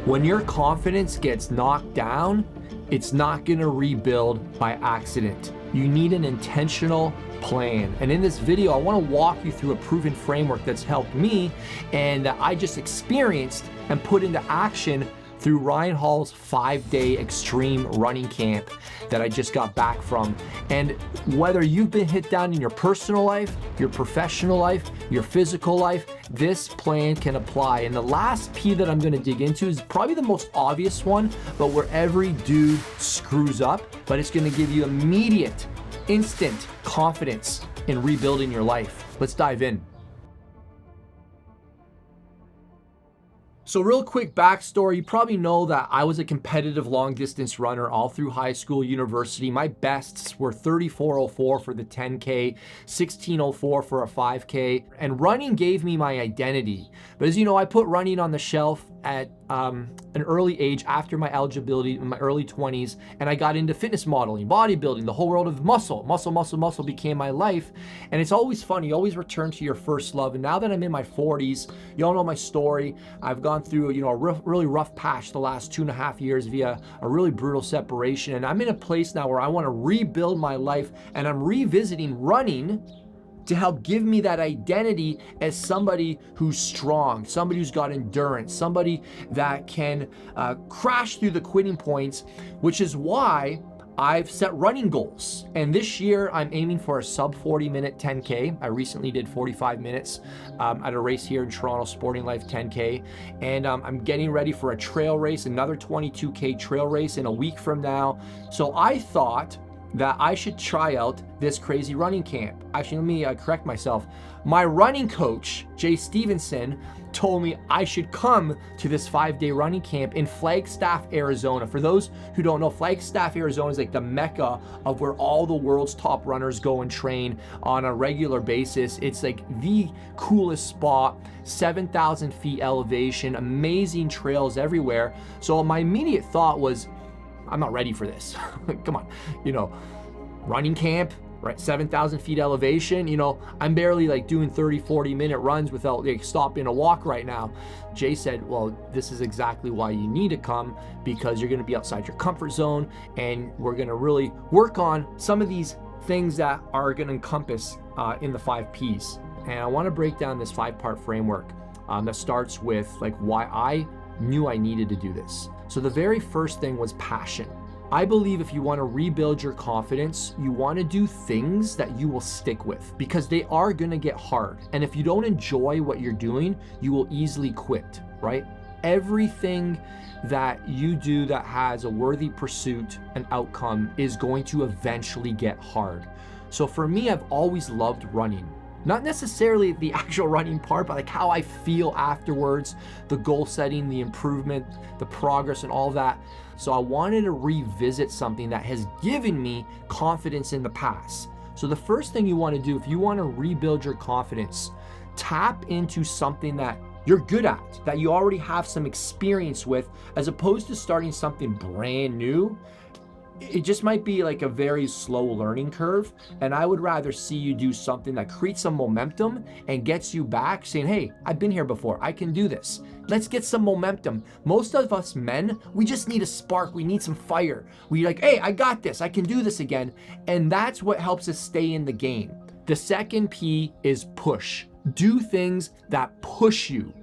When your confidence gets knocked down, it's not gonna rebuild by accident. You need an intentional plan. And in this video, I wanna walk you through a proven framework that's helped me and that I just experienced and put into action through Ryan Hall's 5-day extreme running camp that I just got back from. And whether you've been hit down in your personal life, your professional life, your physical life, this plan can apply. And the last P that I'm gonna dig into is probably the most obvious one, but where every dude screws up, but it's gonna give you immediate, instant confidence in rebuilding your life. Let's dive in. So real quick backstory, you probably know that I was a competitive long distance runner all through high school, university. My bests were 34:04 for the 10K, 16:04 for a 5K, and running gave me my identity. But as you know, I put running on the shelf at an early age after my eligibility in my early 20s, and I got into fitness modeling, bodybuilding, the whole world of muscle became my life. And it's always fun, you always return to your first love. And now that I'm in my 40s, you all know my story. I've gone through a really rough patch the last 2.5 years via a really brutal separation, and I'm in a place now where I want to rebuild my life, and I'm revisiting running to help give me that identity as somebody who's strong, somebody who's got endurance, somebody that can crash through the quitting points, which is why I've set running goals. And this year I'm aiming for a sub 40-minute 10K. I recently did 45 minutes at a race here in Toronto, Sporting Life 10K. And I'm getting ready for a trail race, another 22K trail race in a week from now. So I thought that I should try out this crazy running camp. Actually, let me correct myself. My running coach, Jay Stevenson, told me I should come to this 5-day running camp in Flagstaff, Arizona. For those who don't know, Flagstaff, Arizona is like the mecca of where all the world's top runners go and train on a regular basis. It's like the coolest spot, 7,000 feet elevation, amazing trails everywhere. So my immediate thought was, I'm not ready for this. Come on, running camp, right? 7,000 feet elevation, I'm barely like doing 30, 40-minute runs without like stopping to walk right now. Jay said, well, this is exactly why you need to come, because you're gonna be outside your comfort zone, and we're gonna really work on some of these things that are gonna encompass in the 5 Ps. And I wanna break down this 5-part framework that starts with like why I knew I needed to do this. So the very first thing was passion. I believe if you want to rebuild your confidence, you want to do things that you will stick with, because they are going to get hard. And if you don't enjoy what you're doing, you will easily quit, right? Everything that you do that has a worthy pursuit and outcome is going to eventually get hard. So for me, I've always loved running. Not necessarily the actual running part, but like how I feel afterwards, the goal setting, the improvement, the progress, and all that. So I wanted to revisit something that has given me confidence in the past. So the first thing you want to do if you want to rebuild your confidence, tap into something that you're good at, that you already have some experience with, as opposed to starting something brand new. It just might be like a very slow learning curve, and I would rather see you do something that creates some momentum and gets you back saying, hey, I've been here before, I can do this. Let's get some momentum. Most of us men, we just need a spark, we need some fire. We like, hey, I got this, I can do this again. And that's what helps us stay in the game. The second P is push. Do things that push you.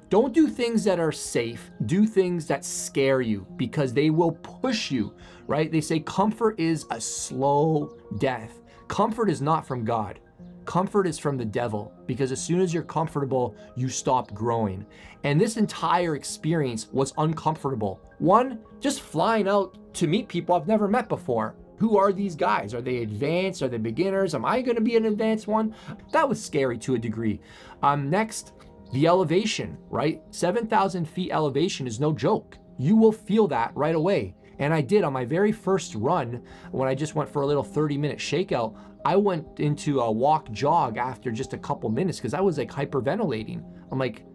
Don't do things that are safe, do things that scare you, because they will push you, right? They say comfort is a slow death. Comfort is not from God. Comfort is from the devil, because as soon as you're comfortable, you stop growing. And this entire experience was uncomfortable. One, just flying out to meet people I've never met before. Who are these guys? Are they advanced? Are they beginners? Am I gonna be an advanced one? That was scary to a degree. Next, the elevation, right? 7,000 feet elevation is no joke. You will feel that right away. And I did on my very first run, when I just went for a little 30-minute shakeout, I went into a walk jog after just a couple minutes because I was like hyperventilating. I'm like,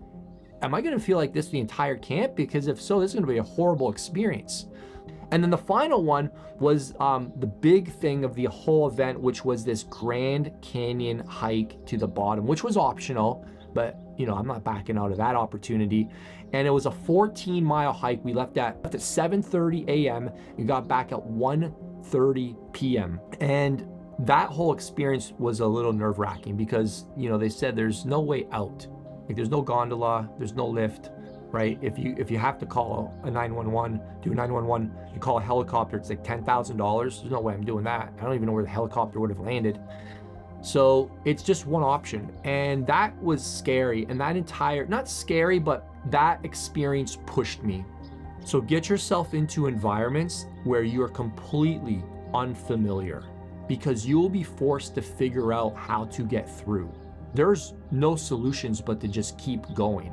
am I gonna feel like this the entire camp? Because if so, this is gonna be a horrible experience. And then the final one was the big thing of the whole event, which was this Grand Canyon hike to the bottom, which was optional. but you know, I'm not backing out of that opportunity. And it was a 14-mile hike. We left at 7:30 a.m. and got back at 1:30 p.m. And that whole experience was a little nerve-wracking because, you know, they said there's no way out. Like, there's no gondola, there's no lift, right? If you have to call a 911, do a 911, you call a helicopter, it's like $10,000. There's no way I'm doing that. I don't even know where the helicopter would have landed. So it's just one option. And that was scary. And that not scary, but that experience pushed me. So get yourself into environments where you are completely unfamiliar, because you will be forced to figure out how to get through. There's no solutions but to just keep going.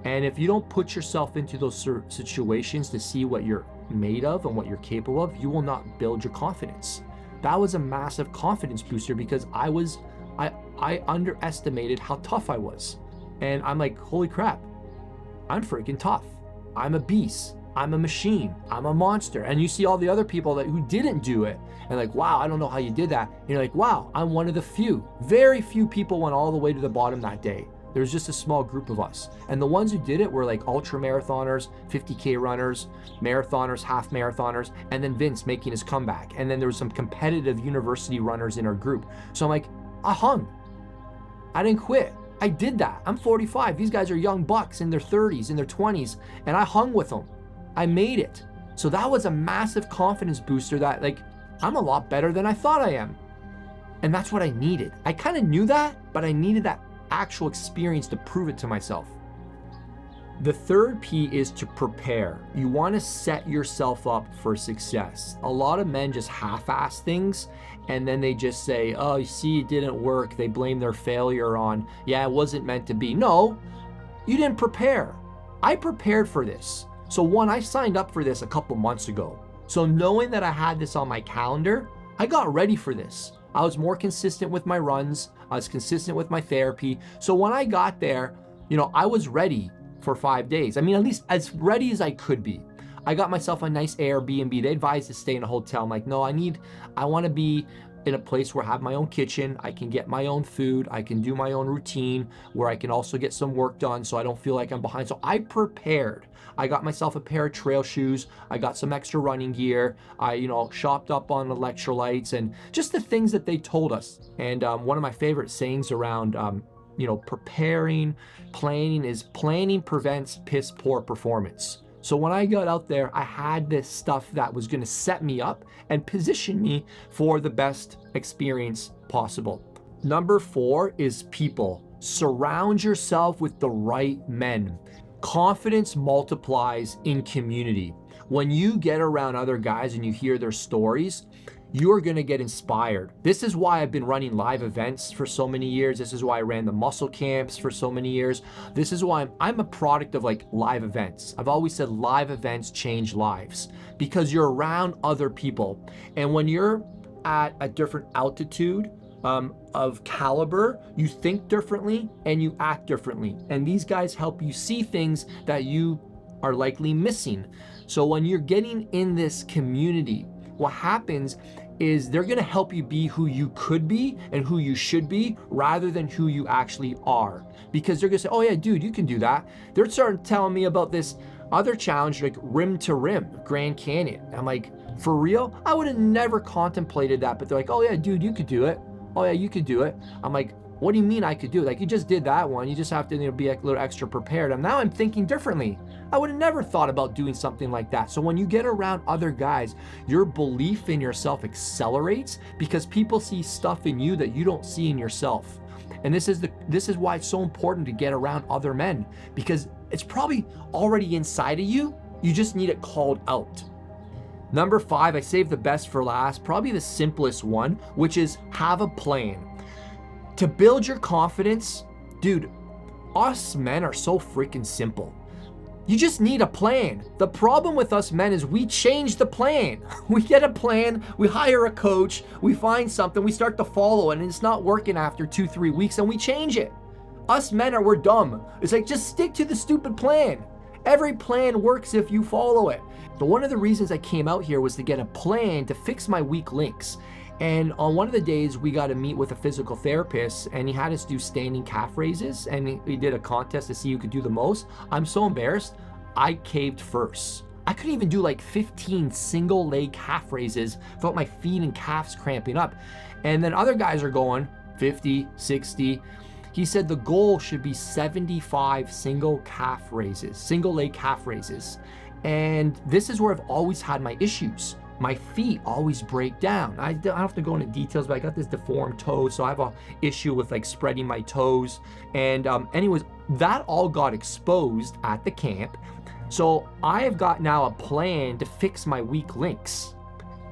And if you don't put yourself into those situations to see what you're made of and what you're capable of, you will not build your confidence. That was a massive confidence booster because I underestimated how tough I was. And I'm like, holy crap, I'm freaking tough. I'm a beast. I'm a machine. I'm a monster. And you see all the other people who didn't do it and like, wow, I don't know how you did that. And you're like, wow, I'm one of the few. Very few people went all the way to the bottom that day. There was just a small group of us. And the ones who did it were like ultra marathoners, 50K runners, marathoners, half marathoners, and then Vince making his comeback. And then there was some competitive university runners in our group. So I'm like, I hung. I didn't quit. I did that. I'm 45. These guys are young bucks in their 30s, in their 20s, and I hung with them. I made it. So that was a massive confidence booster that, like, I'm a lot better than I thought I am. And that's what I needed. I kind of knew that, but I needed that actual experience to prove it to myself. The third P is to prepare. You want to set yourself up for success. A lot of men just half-ass things and then they just say, oh, you see, it didn't work. They blame their failure on, yeah, it wasn't meant to be. No, you didn't prepare. I prepared for this. So one, I signed up for this a couple months ago. So knowing that I had this on my calendar, I got ready for this. I was more consistent with my runs. I was consistent with my therapy. So when I got there, you know, I was ready for 5 days. I mean, at least as ready as I could be. I got myself a nice Airbnb. They advised to stay in a hotel. I'm like, no, I want to be in a place where I have my own kitchen. I can get my own food. I can do my own routine where I can also get some work done so I don't feel like I'm behind. So I prepared. I got myself a pair of trail shoes. I got some extra running gear. I, you know, shopped up on electrolytes and just the things that they told us. And one of my favorite sayings around, you know, planning is planning prevents piss poor performance. So when I got out there, I had this stuff that was going to set me up and position me for the best experience possible. Number 4 is people. Surround yourself with the right men. Confidence multiplies in community. When you get around other guys and you hear their stories, you are going to get inspired. This is why I've been running live events for so many years. This is why I ran the muscle camps for so many years. This is why I'm a product of like live events. I've always said live events change lives because you're around other people. And when you're at a different altitude of caliber, you think differently and you act differently. And these guys help you see things that you are likely missing. So when you're getting in this community, what happens is they're gonna help you be who you could be and who you should be rather than who you actually are. Because they're gonna say, oh yeah, dude, you can do that. They're starting telling me about this other challenge like rim to rim, Grand Canyon. I'm like, for real? I would have never contemplated that, but they're like, oh yeah, dude, you could do it. Oh yeah, you could do it. I'm like, what do you mean I could do it? Like, you just did that one. You just have to, you know, be a little extra prepared. And now I'm thinking differently. I would have never thought about doing something like that. So when you get around other guys, your belief in yourself accelerates because people see stuff in you that you don't see in yourself. And this is why it's so important to get around other men, because it's probably already inside of you. You just need it called out. Number 5, I saved the best for last, probably the simplest one, which is have a plan. To build your confidence, dude, us men are so freaking simple. You just need a plan. The problem with us men is we change the plan. We get a plan, we hire a coach, we find something, we start to follow it, and it's not working after 2-3 weeks, and we change it. Us men we're dumb. It's like, just stick to the stupid plan. Every plan works if you follow it. But one of the reasons I came out here was to get a plan to fix my weak links. And on one of the days, we got to meet with a physical therapist, and he had us do standing calf raises, and we did a contest to see who could do the most. I'm so embarrassed, I caved first. I couldn't even do like 15 single leg calf raises without my feet and calves cramping up. And then other guys are going 50, 60. He said the goal should be 75 single leg calf raises. And this is where I've always had my issues. My feet always break down. I don't have to go into details, but I got this deformed toe, so I have a issue with like spreading my toes. And anyways, that all got exposed at the camp. So I have got now a plan to fix my weak links,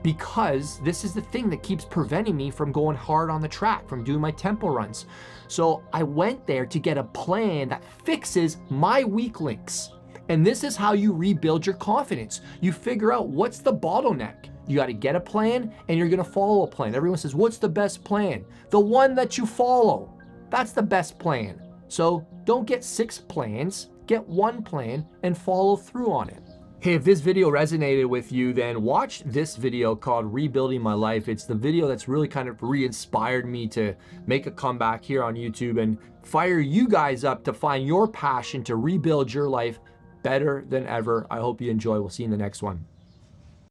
because this is the thing that keeps preventing me from going hard on the track, from doing my tempo runs. So I went there to get a plan that fixes my weak links. And this is how you rebuild your confidence. You figure out what's the bottleneck. You got to get a plan, and you're going to follow a plan. Everyone says, what's the best plan? The one that you follow. That's the best plan. So don't get 6 plans, get 1 plan and follow through on it. Hey, if this video resonated with you, then watch this video called Rebuilding My Life. It's the video that's really kind of re-inspired me to make a comeback here on YouTube and fire you guys up to find your passion to rebuild your life better than ever. I hope you enjoy. We'll see you in the next one.